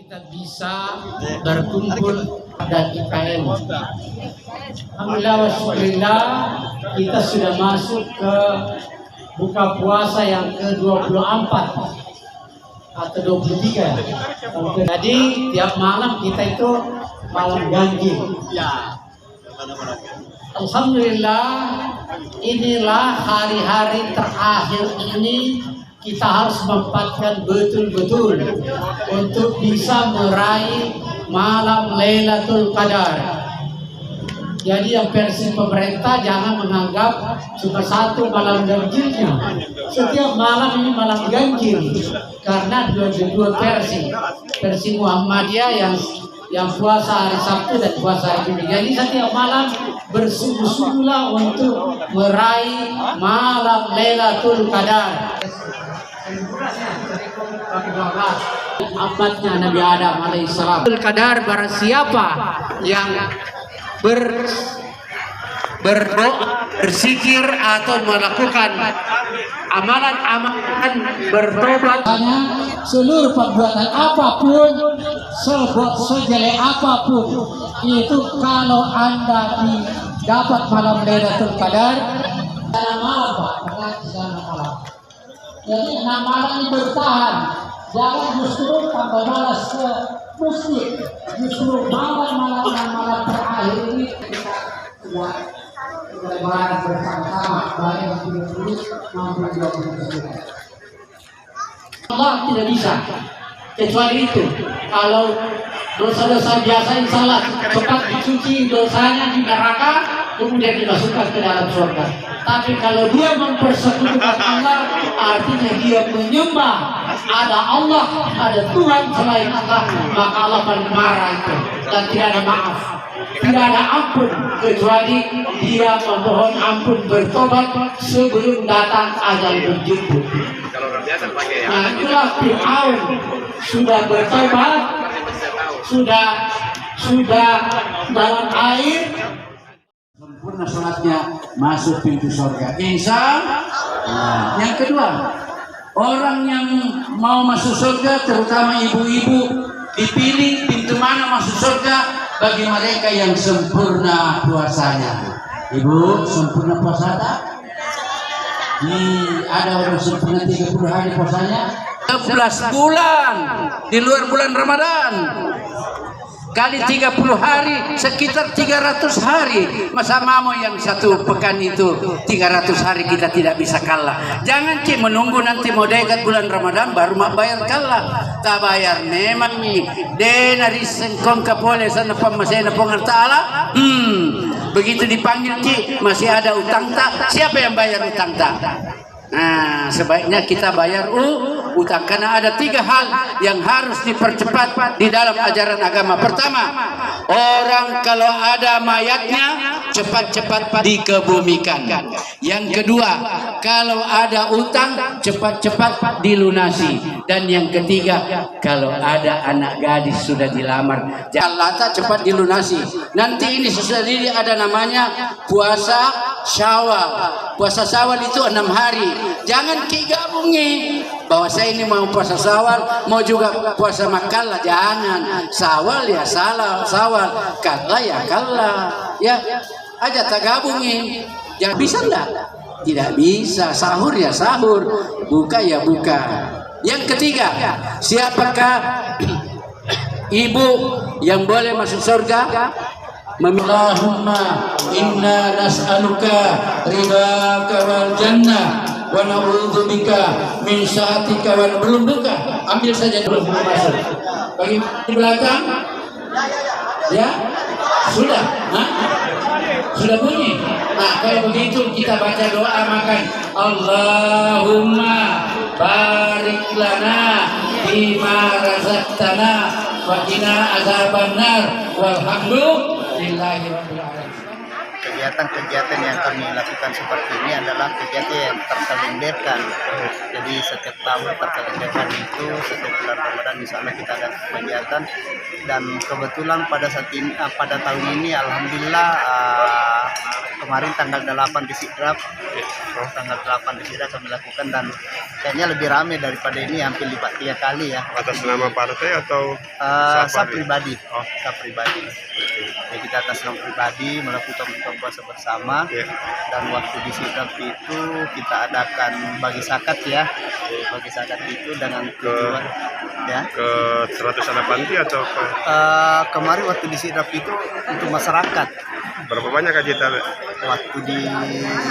kita bisa berkumpul dan IKN. Alhamdulillah wa syukurillah, kita sudah masuk ke buka puasa yang ke-24 atau 23. Jadi tiap malam kita itu malam ganjil. Alhamdulillah, inilah hari-hari terakhir ini kita harus manfaatkan betul-betul untuk bisa meraih malam Lailatul Qadar. Jadi yang versi pemerintah jangan menganggap cuma satu malam ganjilnya. Setiap malam ini malam ganjil karena dua versi. Versi Muhammadiyah yang puasa hari Sabtu dan puasa hari Jumat. Jadi setiap malam bersungguh-sungguhlah untuk meraih malam Lailatul Qadar. Abadnya Nabi Adam alaihissalam. Qadar barang siapa yang berdoa, berzikir atau melakukan amalan-amalan bertobat, seluruh perbuatan apapun, sejelek apapun itu, kalau Anda dapat malam Lailatul Qadar, dalam malam. Jadi 6 malam ini bertahan, jangan justru tambah malas ke masjid. Justru malam terakhir ini kita buat lebaran bersama-sama, baik yang tidak tulis maupun yang tidak. Allah tidak bisa kecuali itu. Kalau dosa-dosa biasa insya Allah cepat dicuci dosanya di neraka, kemudian dimasukkan ke dalam surga. Tapi kalau dia mempersekutukan Allah, artinya dia menyembah ada Allah, ada Tuhan selain Allah, maka Allah paling marah itu dan tidak ada maaf, tidak ada ampun, kecuali dia memohon ampun bertobat sebelum datang ajal berjemput. Nah, itulah Fir'aun sudah bertobat, sudah dalam air, sempurna sholatnya, masuk pintu surga. Insya Allah. Yang kedua, orang yang mau masuk surga, terutama ibu-ibu, dipilih pintu mana masuk surga bagi mereka yang sempurna puasanya. Ibu, sempurna puasa tak? Ada orang sempurna 30 hari puasanya, 11 bulan di luar bulan Ramadan. Kali 30 hari sekitar 300 hari. Masa mamo yang satu pekan itu 300 hari kita tidak bisa kalah. Jangan menunggu nanti mau dekat bulan Ramadan baru mau bayar kalah. Tak bayar memang nih. Denari sengkong kapole sana pamasena pengertala. Begitu dipanggil masih ada utang tak? Siapa yang bayar utang tak? Nah, sebaiknya kita bayar utang, karena ada 3 hal yang harus dipercepat di dalam ajaran agama. Pertama, orang kalau ada mayatnya cepat-cepat dikebumikan. Yang kedua, kalau ada utang cepat-cepat dilunasi. Dan yang ketiga, kalau ada anak gadis sudah dilamar, jangan cepat dilunasi. Nanti ini sendiri ada namanya puasa Syawal. Puasa Syawal itu 6 hari. Jangan digabungi bahwa saya ini mau puasa Syawal, mau juga puasa Makalah. Jangan. Syawal ya Syawal, Kalla ya Kalla. Ya, aja tak gabungin. Jangan bisa enggak? Tidak bisa. Sahur ya sahur, buka ya buka. Yang ketiga, siapakah ibu yang boleh masuk surga? Allahumma inna nas'aluka ridhaka wal jannah wa na'udzubika min sa'atika wal belum buka. Ambil saja dulu masuk. Bagi di belakang. Ya? Sudah? Hah? Sudah bunyi? Nah, kalau begitu kita baca doa makan. Allahumma barik lana bima razaqtana wa qina azabannar walhamdulillahi rabbil alamin. Kegiatan-kegiatan yang kami lakukan seperti ini adalah kegiatan yang terkalenderkan. Jadi setiap tahun terkalenderkan itu, setiap bulan Ramadan misalnya kita ada kegiatan, dan kebetulan pada tahun ini alhamdulillah kemarin tanggal 8 di Sidrap. Tanggal 8 di Sidrap kami lakukan dan kayaknya lebih ramai daripada ini, hampir lipat 3 kali ya. Atas nama partai atau Saya pribadi. Saya pribadi. Jadi kita atas nama pribadi melakukan buka puasa bersama. Dan waktu di Sidrap itu kita adakan bagi zakat ya. Bagi zakat itu dengan tujuan ya. ke 100 anak panti atau ke Kemarin waktu di Sidrap itu untuk masyarakat. berapa banyak Haji tadi? Waktu di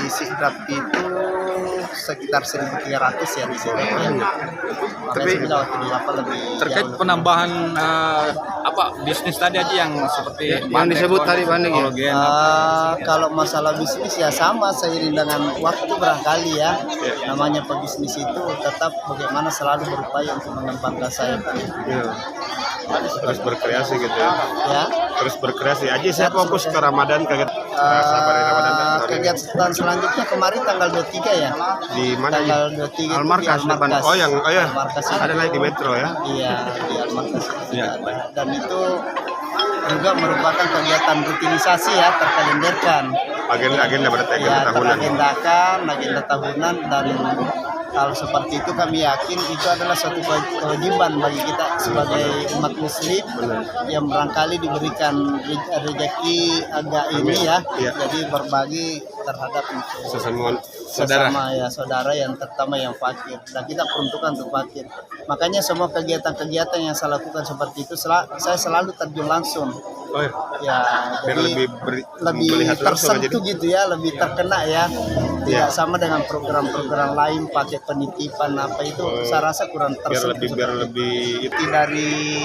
Sidrap itu sekitar 1.300 ya di Sidrap. Makanya saya bilang waktu di Lapa lebih Terkait jauh penambahan bisnis tadi aja yang seperti yang disebut tadi Pak Niki. kalau masalah bisnis ya sama seiring dengan waktu barangkali ya. Namanya pebisnis itu tetap bagaimana selalu berupaya untuk mengembangkan saya. Terus berkreasi gitu ya. Ya. Terus berkreasi. Haji saya fokus ke Ramadan safari Ramadan tahun ini. Kegiatan selanjutnya kemarin tanggal 23 ya. Di mana Haji? Tanggal 23 Almarkas di depan. Almarkas. Oh yang Almarkas ada lagi di Metro ya. Iya, di Almarkas. Dan itu juga merupakan kegiatan rutinisasi ya, terkalenderkan. Agenda berarti agenda Ya, tahunan. teragendakan, agenda tahunan dan hal seperti itu kami yakin itu adalah suatu kewajiban bagi kita sebagai umat muslim yang barangkali diberikan rezeki agak ini ya. Jadi berbagi terhadap Sesama saudara yang terutama yang fakir dan kita peruntukkan untuk fakir. Makanya semua kegiatan-kegiatan yang saya lakukan seperti itu saya selalu terjun langsung. Oh ya. Ya, Biar jadi lebih melihat langsung tersentuh aja. gitu ya, lebih terkena ya. Tidak sama dengan program-program lain pakai penitipan apa itu, saya rasa kurang tersentuh. biar lebih Itu dari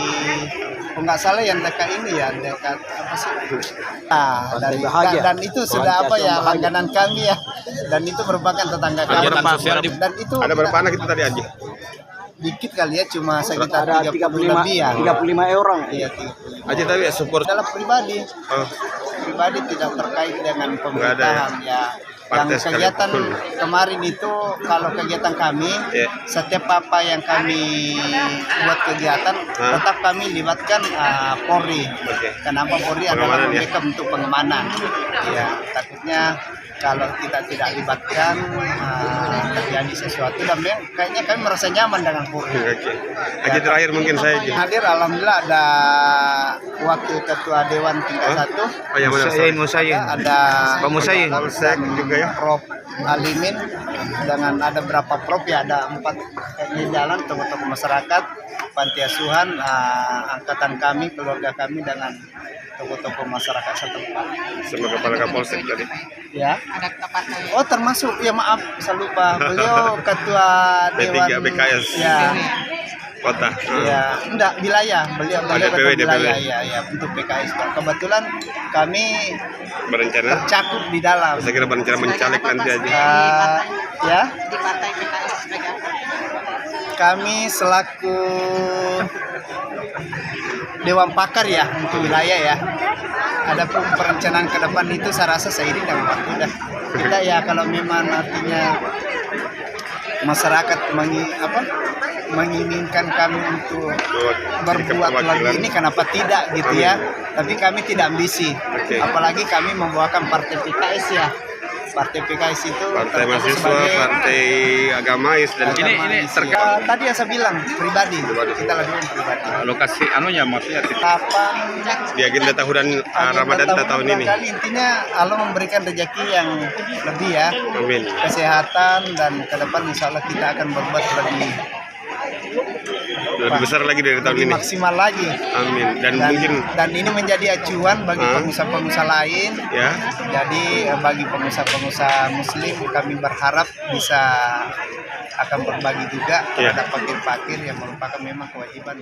nggak salah yang dekat ini ya, dekat apa sih? Dan itu sudah apa ya langganan kami ya, dan itu merupakan tetangga kami. Dan itu ada berapa anak itu tadi Haji? dikit kali ya, cuma sekitar 30 lebih ya. 35 orang. Iya, 35. Haji tadi support. Adalah pribadi. Oh, Pribadi tidak terkait dengan pemerintahan ya. Yang Partai sekali. kegiatan kemarin itu kalau kegiatan kami setiap apa yang kami buat kegiatan tetap kami libatkan Polri. Kenapa Polri adalah Pengamanan, ya? mereka untuk pengamanan. Ya, takutnya kalau kita tidak libatkan terjadi sesuatu dan kayaknya kami merasa nyaman dengan Polri. Oke. Haji terakhir mungkin saya Haji. Hadir alhamdulillah ada wakil ketua dewan tingkat 1. Oh yang mana? Musayin. Ada Pak Musayin. dan juga ya. Prof Alimin dengan ada berapa prof ya, ada 4 kayaknya jalan tokoh-tokoh masyarakat, panti asuhan, angkatan kami, keluarga kami dengan tokoh-tokoh masyarakat setempat. Sama kepala Kapolsek tadi. Ya. Oh termasuk ya, maaf saya lupa, beliau ketua dewan P3 BKS. ya. Kota. Ya, enggak wilayah. Beliau DPW, ketua wilayah ya untuk PKS. Kebetulan kami Berencana. tercakup di dalam. Saya kira berencana mencalek nanti aja. Ya, di partai PKS sebagai apa? kami selaku Dewan Pakar ya untuk wilayah ya. Adapun perencanaan ke depan itu saya rasa seiring dengan waktu dah. Kita ya kalau memang artinya masyarakat menginginkan kami untuk berbuat lagi ini, kenapa tidak gitu ya. Tapi kami tidak ambisi. Apalagi kami membawakan partai PKS ya. Partai PKS itu Partai mahasiswa, partai agamais dan ini terkait tadi yang saya bilang pribadi. Kita lakukan pribadi. lokasi anunya maksudnya Kapan di agenda tahunan Ramadan tahun ini. kali intinya Allah memberikan rezeki yang lebih ya. Amin. Kesehatan dan ke depan insya Allah kita akan berbuat Lebih besar lagi dari tahun ini. maksimal lagi. Amin. Dan mungkin Dan ini menjadi acuan bagi pengusaha-pengusaha lain. ya. Jadi bagi pengusaha-pengusaha muslim kami berharap bisa akan berbagi juga terhadap fakir-fakir yang merupakan memang kewajiban.